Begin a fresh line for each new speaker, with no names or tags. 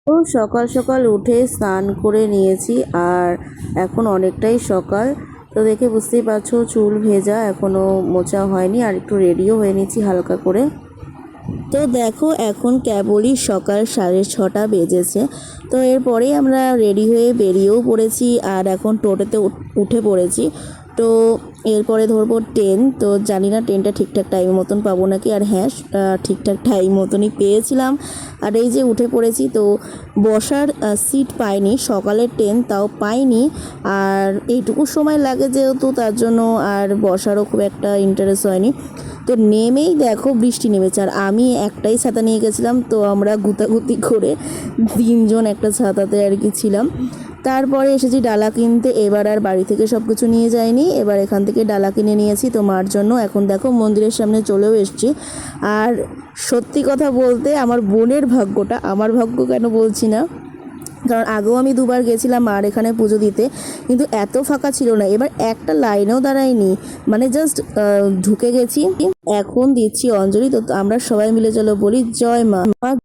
তো সকাল সকাল উঠে স্নান করে নিয়েছি, আর এখন অনেকটাই সকাল। তো দেখে বুঝতেই পারছো চুল ভেজা, এখনও মোছা হয়নি, আর একটু রেডিও হয়ে নিচ্ছি হালকা করে। তো দেখো এখন কেবলই সকাল 6:30 বেজেছে। তো এরপরেই আমরা রেডি হয়ে বেরিয়েও পড়েছি, আর এখন টোটোতে উঠে পড়েছি। তো এরপরে ধরবো ট্রেন। তো জানি না ট্রেনটা ঠিকঠাক টাইম মতন পাবো নাকি, আর হ্যাঁ ঠিকঠাক টাইম মতনই পেয়েছিলাম। আর এই যে উঠে পড়েছি, তো বসার সিট পাইনি, সকালের ট্রেন তাও পাইনি। আর এইটুকু সময় লাগে যেহেতু, তার জন্য আর বসারও খুব একটা ইন্টারেস্ট হয়নি। তো নেমেই দেখো বৃষ্টি নেমেছে, আর আমি একটাই ছাতা নিয়ে গেছিলাম। তো আমরা গুতাগুতি করে 3জন একটা ছাতাতে আর কি ছিলাম। তারপরে এসেছি ডালা কিনতে। এবার আর বাড়ি থেকে সব কিছু নিয়ে যাইনি, এবার এখান থেকে ডালা কিনে নিয়েছি তো মার জন্য। এখন দেখো মন্দিরের সামনে চলেও এসেছি। আর সত্যি কথা বলতে আমার বোনের ভাগ্যটা, আমার ভাগ্য কেন বলছি না, কারণ আগেও আমি 2বার গেছিলাম আর এখানে পুজো দিতে, কিন্তু এত ফাঁকা ছিল না। এবার একটা লাইনেও দাঁড়াইনি, মানে জাস্ট ঢুকে গেছি। এখন দিচ্ছি অঞ্জলি। তো আমরা সবাই মিলে চলো বলি জয় মা।